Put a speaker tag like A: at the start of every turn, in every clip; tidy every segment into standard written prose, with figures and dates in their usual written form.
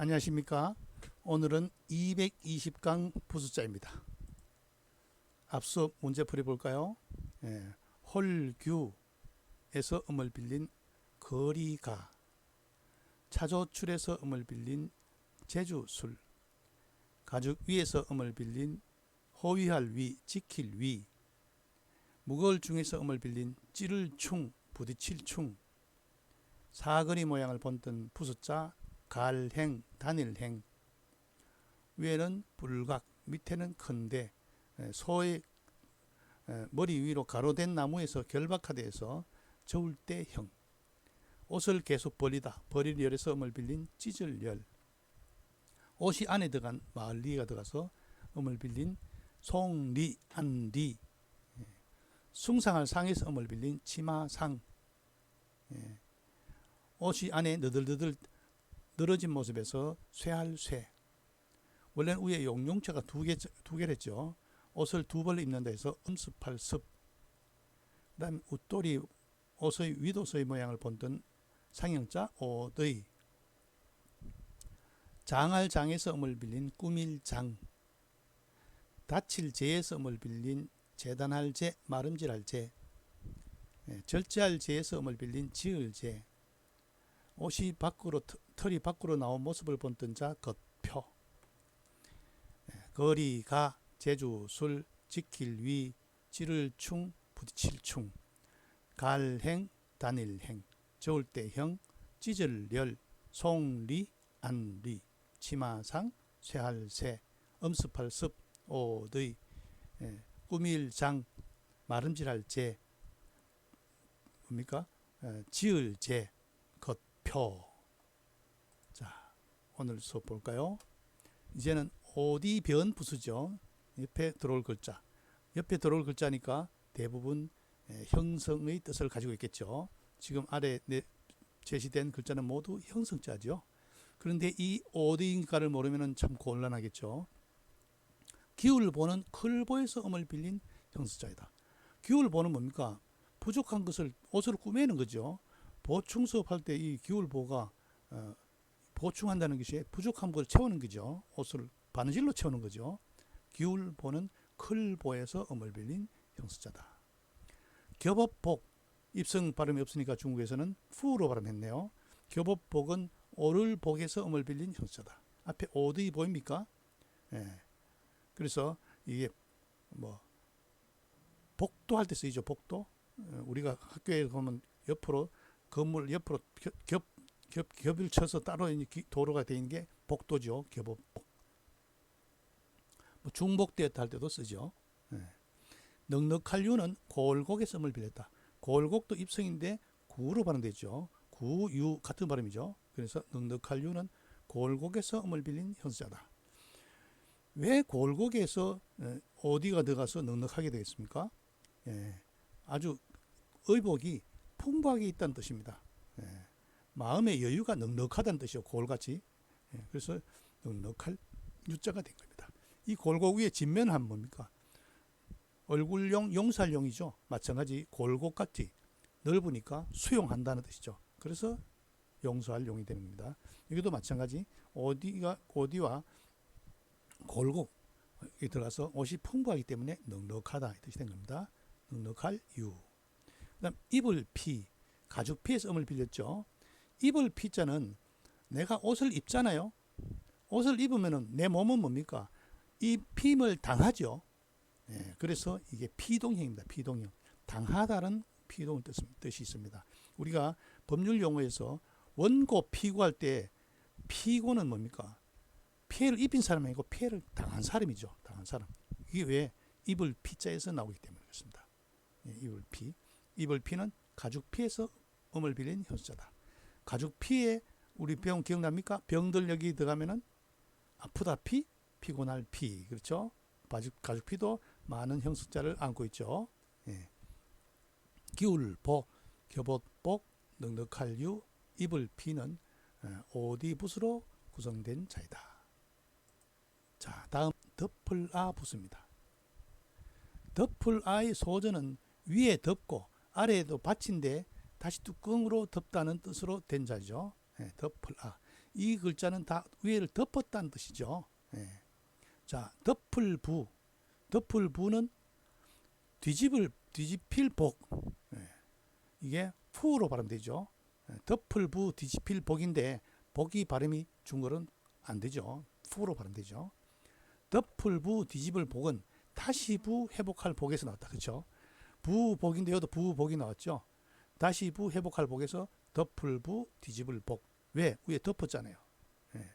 A: 안녕하십니까. 오늘은 220강 부수자입니다. 앞서 문제풀이 볼까요? 홀규에서 음을 빌린 거리가, 차조출에서 음을 빌린 제주술, 가죽 위에서 음을 빌린 호위할 위, 지킬 위, 무거울 중에서 음을 빌린 찌를 충, 부딪힐 충, 사거리 모양을 본뜬 부수자, 갈행, 단일행, 위에는 불각, 밑에는 큰데, 소의 머리 위로 가로된 나무에서 결박하되어서 저울 때 형, 옷을 계속 버리다, 버릴 열에서 음을 빌린 찢을 열, 옷이 안에 들어간 마을리가 들어가서 음을 빌린 송리, 안리, 숭상할 상에서 음을 빌린 치마상, 옷이 안에 너덜너덜 늘어진 모습에서 쇠할 쇠. 원래는 위에 용용자가 두 개랬죠. 옷을 두 벌 입는다 해서 음습할 습. 그 다음에 웃돌이 옷의 윗옷의 모양을 본뜬 상형자 오의. 장할 장에서 음을 빌린 꾸밀 장. 다칠 재에서 음을 빌린 재단할 재, 마름질할 재. 절제할 재에서 음을 빌린 지을 재. 옷이 밖으로, 털이 밖으로 나온 모습을 본뜬 자 겉표. 거리가, 제주술, 지킬 위, 찌를 충, 부딪힐 충, 갈행, 단일행, 저울 때 형, 찢을 열, 송리, 안리, 치마상, 쇠할 쇠, 음습할 습, 오의, 꾸밀 장, 마름질할 재, 뭡니까? 지을 재, 겉표. 자, 오늘 수업 볼까요? 이제는 오디 변 부수죠. 옆에 들어올 글자. 옆에 들어올 글자니까 대부분 형성의 뜻을 가지고 있겠죠. 지금 아래 제시된 글자는 모두 형성자죠. 그런데 이 오디인가를 모르면 참 곤란하겠죠. 기울보는 클보에서 음을 빌린 형성자이다. 기울보는 뭡니까? 부족한 것을 옷으로 꾸미는 거죠. 보충 수업할 때 이 기울보가 보충한다는 것이 부족한 걸 채우는 거죠. 옷을 바느질로 채우는 거죠. 기울보는 클보에서 음을 빌린 형수자다. 겹업복, 입성 발음이 없으니까 중국에서는 fu로 발음했네요. 겹업복은 오를 복에서 음을 빌린 형수자다. 앞에 오드이 보입니까? 그래서 이게 뭐 복도 할 때 쓰이죠. 복도. 우리가 학교에 보면 옆으로 건물 옆으로 겹을 쳐서 따로 도로가 되어 있는 게 복도죠. 겹업복. 뭐 중복되었다 할 때도 쓰죠. 넉넉할 유는 골곡에서 음을 빌렸다. 골곡도 입성인데 구로 발음되죠. 구, 유 같은 발음이죠. 그래서 넉넉할 유는 골곡에서 음을 빌린 형사다. 왜 골곡에서 어디가 들어가서 넉넉하게 되겠습니까? 아주 의복이 풍부하게 있다는 뜻입니다. 마음의 여유가 넉넉하다는 뜻이요. 골같이. 그래서 넉넉할 유자가 된 겁니다. 이 골곡 위에 진면은 뭡니까? 얼굴용, 용살용이죠. 마찬가지 골곡같이 넓으니까 수용한다는 뜻이죠. 그래서 용서할 용이 되는 겁니다. 여기도 마찬가지 어디와 골곡이 들어가서 옷이 풍부하기 때문에 넉넉하다 이 뜻이 된 겁니다. 넉넉할 유. 그 다음 입을 피, 가죽 피에서 음을 빌렸죠. 입을 피자는 내가 옷을 입잖아요. 옷을 입으면 내 몸은 뭡니까? 이 피임을 당하죠. 그래서 이게 피동형입니다. 피동형. 당하다는 피동 뜻이 있습니다. 우리가 법률 용어에서 원고 피고할 때 피고는 뭡니까? 피해를 입힌 사람이 아니고 피해를 당한 사람이죠. 당한 사람. 이게 왜 입을 피자에서 나오기 때문에 그렇습니다. 입을 피. 입을 피는 가죽 피에서 음을 빌린 현수자다. 가죽 피에 우리 병 기억납니까? 병들 여기 들어가면은 아프다 피, 피곤할 피. 그렇죠? 가죽 피도 많은 형식자를 안고 있죠. 기울복, 겹옷복, 넉넉할 유, 입을 피는 오디붓으로 구성된 자이다. 자, 다음 덮을아 붓습니다. 덮을아의 소전은 위에 덮고 아래에도 받친데 다시 뚜껑으로 덮다는 뜻으로 된 자죠. 덮을아. 이 글자는 다 위에를 덮었다는 뜻이죠. 예. 자, 덮을부는 뒤집힐 복. 예. 이게 푸로 발음되죠. 예. 덮을부 뒤집힐 복인데 복이 발음이 중국어는 안 되죠. 푸로 발음되죠. 덮을부 뒤집을 복은 다시 부 회복할 복에서 나왔다. 그렇죠? 부복인데 여기도 부복이 나왔죠. 다시 부 회복할 복에서 덮을부 뒤집을 복. 왜? 위에 덮었잖아요. 예.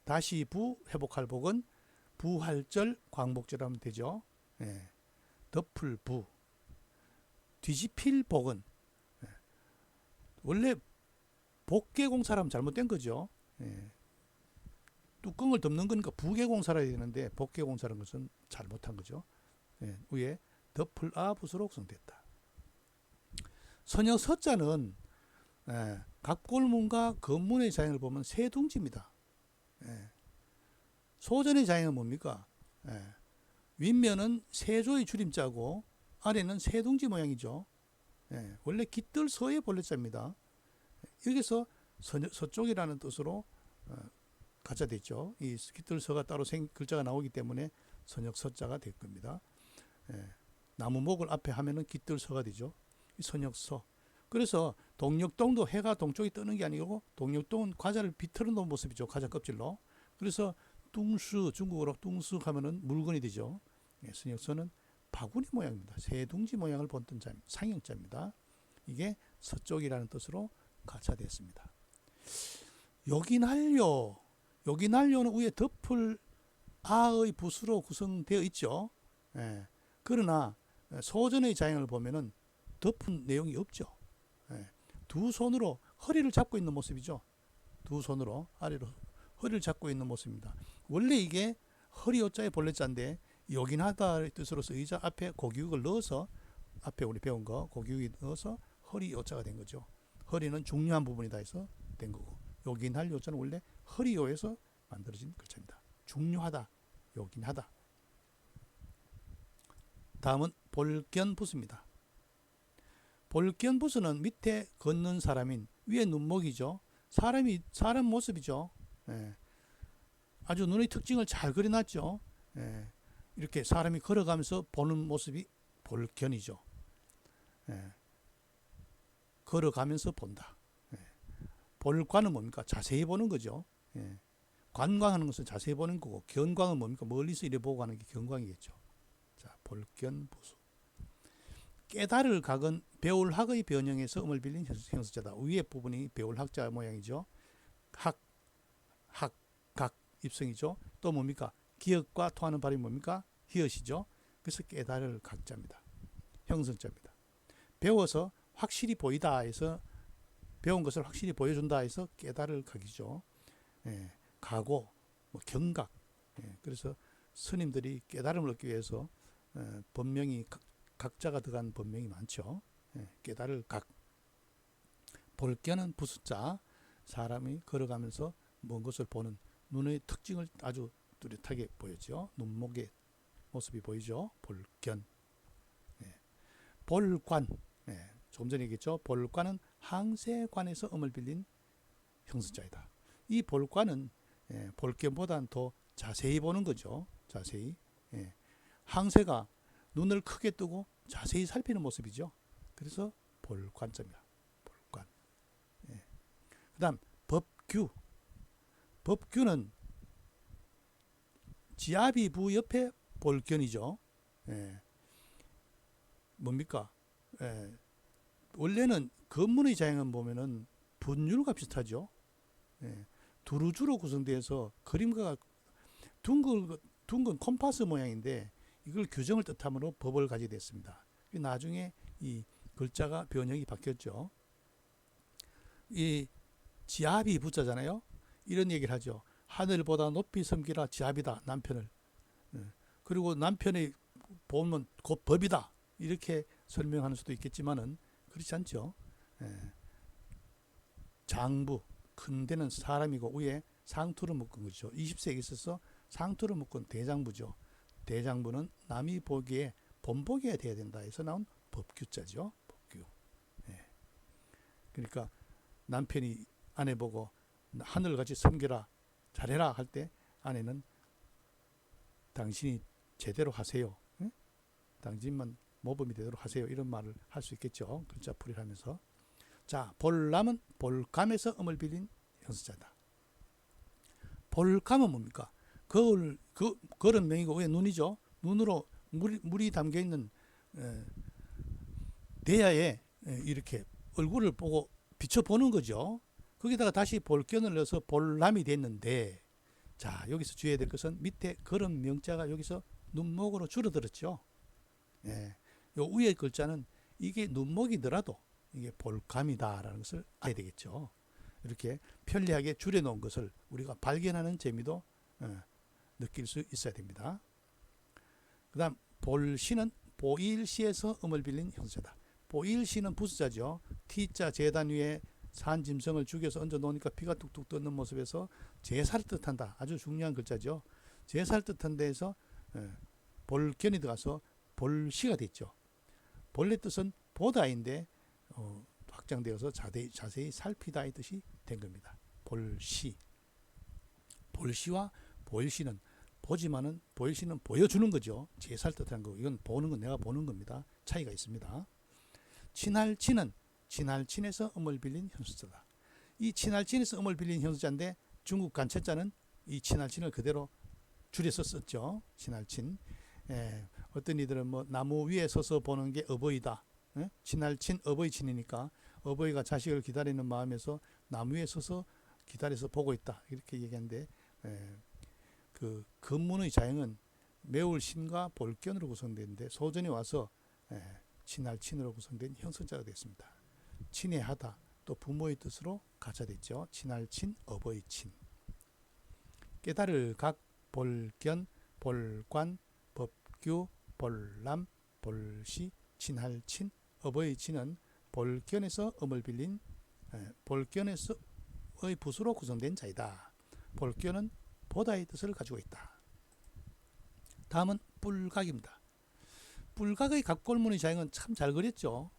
A: 다시 부 회복할 복은 부할절 광복절 하면 되죠. 예. 덮을부 뒤집힐 복은 예. 원래 복개공사라면 잘못된 거죠. 예. 뚜껑을 덮는 거니까 부개공사라 해야 되는데 복개공사라는 것은 잘못한 거죠. 예. 위에 덮을 아붓으로 구성됐다. 선역 서자는 예. 갑골문과 건문의 자형을 보면 세 둥지입니다. 예. 소전의 자형은 뭡니까? 예. 윗면은 세조의 줄임자고 아래는 세 둥지 모양이죠. 예. 원래 깃들서의 본래자입니다. 여기서 서쪽이라는 뜻으로 가짜됐죠. 이 깃들서가 따로 글자가 나오기 때문에 선역서자가 될 겁니다. 예. 나무목을 앞에 하면은 깃들서가 되죠. 선역서. 그래서 동력동도 해가 동쪽에 뜨는 게 아니고 동력동은 과자를 비틀어 놓은 모습이죠. 과자 껍질로. 그래서 뚱수, 중국어로 뚱수 하면은 물건이 되죠. 예, 선역서는 바구니 모양입니다. 세 둥지 모양을 본뜬 상형자입니다. 이게 서쪽이라는 뜻으로 가짜됐습니다. 요긴할요는 위에 덮을 아의 붓으로 구성되어 있죠. 예, 그러나 소전의 자형을 보면은 덮은 내용이 없죠. 예, 두 손으로 허리를 잡고 있는 모습이죠. 두 손으로 아래로 허리를 잡고 있는 모습입니다. 원래 이게 허리 요자의 본래자인데 요긴하다의 뜻으로 의자 앞에 고기육을 넣어서 앞에 우리 배운 거 고기육이 넣어서 허리 요자가 된 거죠. 허리는 중요한 부분이다 해서 된 거고 요긴할 요자는 원래 허리요에서 만들어진 글자입니다. 중요하다, 요긴하다. 다음은 볼견부수입니다. 볼견부수는 밑에 걷는 사람인 위에 눈목이죠. 사람 모습이죠. 예. 아주 눈의 특징을 잘 그려놨죠. 예. 이렇게 사람이 걸어가면서 보는 모습이 볼견이죠. 예. 걸어가면서 본다. 예. 볼관은 뭡니까? 자세히 보는 거죠. 예. 관광하는 것은 자세히 보는 거고 견광은 뭡니까? 멀리서 이래 보고 가는 게 견광이겠죠. 자, 볼견부수. 깨달을 각은 배울학의 변형에서 음을 빌린 형수자다. 위에 부분이 배울학자 모양이죠. 각, 입성이죠. 또 뭡니까? 기역과 토하는 발음이 뭡니까? 히읗이죠. 그래서 깨달을 각자입니다. 형성자입니다. 배워서 확실히 보이다 해서 배운 것을 확실히 보여준다 해서 깨달을 각이죠. 예, 가고, 경각. 예, 그래서 스님들이 깨달음을 얻기 위해서 법명이 각자가 들어간 법명이 많죠. 예, 깨달을 각. 볼견은 부수자. 사람이 걸어가면서 먼 것을 보는 눈의 특징을 아주 뚜렷하게 보여죠. 눈목의 모습이 보이죠. 볼견. 예. 볼관. 예. 조금 전에 얘기했죠. 볼관은 항세관에서 음을 빌린 형수자이다. 이 볼관은 볼견보다는 더 자세히 보는 거죠. 자세히. 예. 항세가 눈을 크게 뜨고 자세히 살피는 모습이죠. 그래서 볼관자입니다. 볼관. 예. 그 다음 법규. 법규는 지압이 부 옆에 볼견이죠. 예. 뭡니까? 예. 원래는 건문의 자형은 보면은 분율과 비슷하죠. 예. 두루주로 구성되어서 그림과 둥근 콤파스 모양인데 이걸 규정을 뜻하므로 법을 가지게 됐습니다. 나중에 이 글자가 변형이 바뀌었죠. 이 지압이 부자잖아요. 이런 얘기를 하죠. 하늘보다 높이 섬기라 지압이다. 남편을. 그리고 남편이 보면 곧 법이다. 이렇게 설명하는 수도 있겠지만은 그렇지 않죠. 장부, 큰 데는 사람이고 위에 상투를 묶은 거죠. 20세기에 있어서 상투를 묶은 대장부죠. 대장부는 남이 보기에 본보기가 돼야 된다 해서 나온 법규자죠. 법규. 예. 그러니까 남편이 아내 보고 하늘같이 섬겨라, 잘해라 할 때 안에는 당신이 제대로 하세요. 응? 당신만 모범이 되도록 하세요. 이런 말을 할 수 있겠죠. 글자풀이를 하면서. 자, 볼람은 볼감에서 음을 빌린 형수자다. 볼감은 뭡니까? 거울은 명이고 왜 눈이죠? 눈으로 물이 담겨 있는 대야에 이렇게 얼굴을 보고 비춰보는 거죠. 거기다가 다시 볼견을 넣어서 볼람이 됐는데, 자, 여기서 주의해야 될 것은 밑에 걸음 명자가 여기서 눈목으로 줄어들었죠. 예, 요 위에 글자는 이게 눈목이더라도 이게 볼감이다라는 것을 알아야 되겠죠. 이렇게 편리하게 줄여놓은 것을 우리가 발견하는 재미도 느낄 수 있어야 됩니다. 그 다음 볼시는 보일시에서 음을 빌린 형사다. 보일시는 부수자죠. T자 재단 위에 산짐승을 죽여서 얹어 놓으니까 피가 뚝뚝 뜨는 모습에서 제사를 뜻한다. 아주 중요한 글자죠. 제사를 뜻한 데에서 볼견이 들어가서 볼시가 됐죠. 본래 뜻은 보다인데 확장되어서 자세히 살피다 이 뜻이 된 겁니다. 볼시. 볼시와 보일시는 보지만은 보일시는 보여주는 거죠. 제사를 뜻하는 거. 이건 보는 건 내가 보는 겁니다. 차이가 있습니다. 친할친은 친할친에서 음을 빌린 현수자다. 이 친할친에서 음을 빌린 현수자인데 중국 간체자는 이 친할친을 그대로 줄여서 썼죠. 친할친. 어떤 이들은 뭐 나무 위에 서서 보는 게 어버이다. 친할친 어버이 친이니까 어버이가 자식을 기다리는 마음에서 나무 위에 서서 기다려서 보고 있다. 이렇게 얘기하는데 그 근문의 자형은 매울 신과 볼견으로 구성되는데 소전이 와서 친할친으로 구성된 형성자가 됐습니다. 친애하다 또 부모의 뜻으로 가짜됐죠. 친할친 어버이친. 깨달을 각 볼견 볼관 법규 볼람 볼시 친할친 어버이친은 볼견에서 음을 빌린 볼견에서의 부수로 구성된 자이다. 볼견은 보다의 뜻을 가지고 있다. 다음은 뿔각입니다. 뿔각의 갑골문의 자형은 참 잘 그렸죠.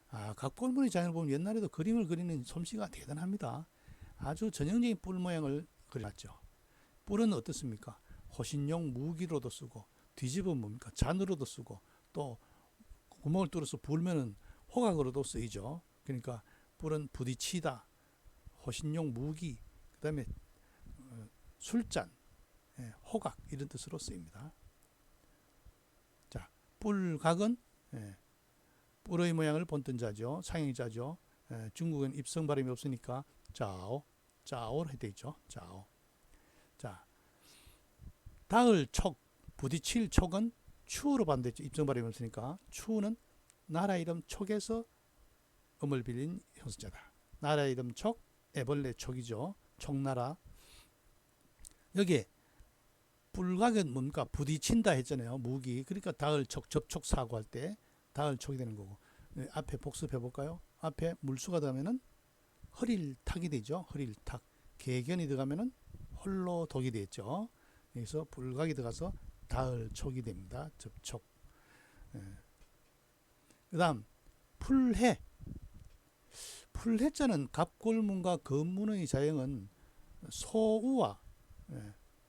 A: 갑골문의 자형을 보면 옛날에도 그림을 그리는 솜씨가 대단합니다. 아주 전형적인 뿔 모양을 그려놨죠. 뿔은 어떻습니까? 호신용 무기로도 쓰고 뒤집어 뭡니까? 잔으로도 쓰고 또 구멍을 뚫어서 불면은 호각으로도 쓰이죠. 그러니까 뿔은 부딪히다, 호신용 무기, 그 다음에 술잔, 호각 이런 뜻으로 쓰입니다. 자, 뿔각은 뿔의 모양을 본뜬 자죠. 상형자죠. 중국은 입성 발음이 없으니까 짜오, 짜오로 해야 되죠. 짜오. 자, 닿을 촉, 부딪힐 촉은 추로 반대죠. 입성 발음이 없으니까 추는 나라 이름 촉에서 음을 빌린 형수자다. 나라 이름 촉, 애벌레 촉이죠. 촉나라. 여기에 뿔각은 뭡니까? 부딪힌다 했잖아요. 무기. 그러니까 닿을 촉, 접촉 사고할 때 닿을 촉이 되는 거고. 앞에 복습해 볼까요? 앞에 물수가 들어가면은 허릴탁이 되죠. 허릴탁. 개견이 들어가면은 홀로 독이 되겠죠. 여기서 뿔각이 들어가서 닿을 촉이 됩니다. 접촉. 그 다음 풀해. 풀해자는 갑골문과 건문의 자형은 소우와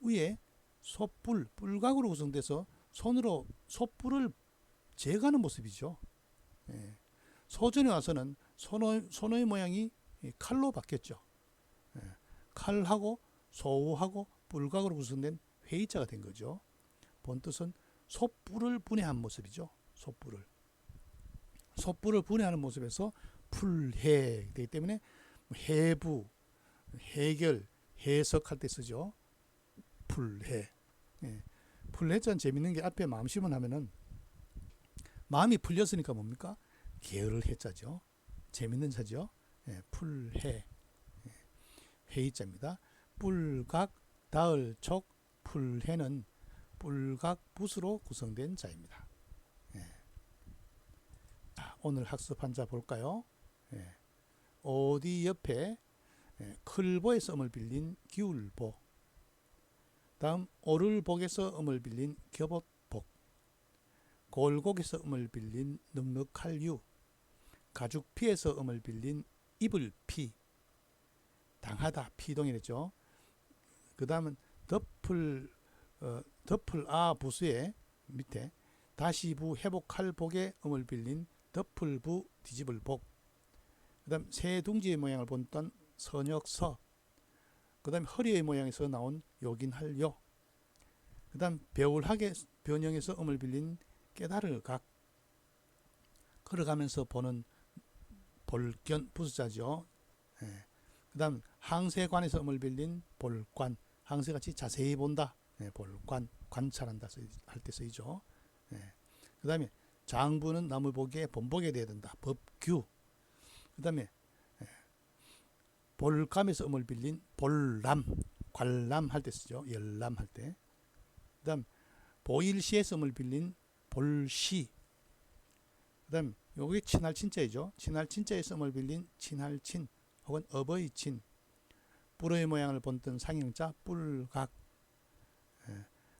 A: 위에 소뿔, 뿔각으로 구성돼서 손으로 소뿔을 재가는 모습이죠. 소전에 와서는 손의 모양이 칼로 바뀌었죠. 칼하고 소우하고 뿔각으로 구성된 회의자가 된 거죠. 본 뜻은 소뿔을 분해한 모습이죠. 소뿔을 분해하는 모습에서 풀해 되기 때문에 해부, 해결, 해석할 때 쓰죠. 풀해. 풀해자는 재밌는 게 앞에 마음심은 하면은 마음이 풀렸으니까 뭡니까? 게으를 해자죠. 재밌는 자죠. 풀해. 회의자입니다. 뿔각, 닿을 촉, 풀해는 뿔각 붓으로 구성된 자입니다. 오늘 학습한 자 볼까요? 어디 옆에 클보에서 음을 빌린 기울보. 다음 오를복에서 음을 빌린 겹옷복. 골곡에서 음을 빌린 넉넉할유. 가죽피에서 음을 빌린 이불피. 당하다 피동이랬죠. 그 다음은 덮을 덮을 부수의 밑에 다시부 회복할 복의 음을 빌린 덮을부 뒤집을 복. 그 다음 새 둥지의 모양을 본던 선역서. 그 다음 허리의 모양에서 나온 요긴할 요. 그 다음 배울하게 변형해서 음을 빌린 깨달을 각. 걸어가면서 보는 볼견 부수자죠. 예. 그 다음 항세관에서 음을 빌린 볼관. 항세같이 자세히 본다. 예, 볼관. 관찰한다 할 때 쓰이죠. 예. 그 다음에 장부는 나무복에 본복에 대해야 된다. 법규. 그 다음에 볼감에서 음을 빌린 볼람. 관람 할 때 쓰죠. 열람 할 때. 그 다음 보일시에서 음을 빌린 볼시. 그 다음 요게 친할 친자이죠. 친할 친자에서 음을 빌린 친할 친 혹은 어버이 친. 뿔의 모양을 본뜬 상형자 뿔각.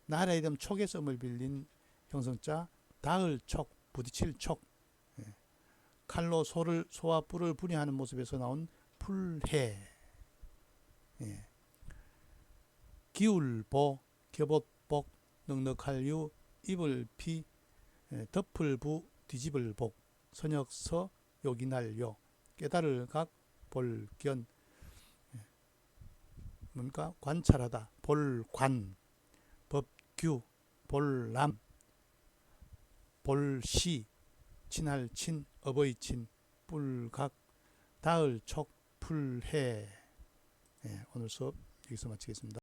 A: 나라 이름 촉에서 음을 빌린 형성자 닿을 촉, 부딪힐 촉. 칼로 소와 뿔을 분리하는 모습에서 나온 풀해. 기울보, 겹옷복, 넉넉할 유, 입을 피, 덮을부, 뒤집을 복, 선역서, 요긴할 요, 깨달을 각, 볼견. 뭔가 관찰하다, 볼관, 법규, 볼람, 볼시, 친할 친, 어버이 친, 뿔각, 닿을 촉, 풀해. 오늘 수업 여기서 마치겠습니다.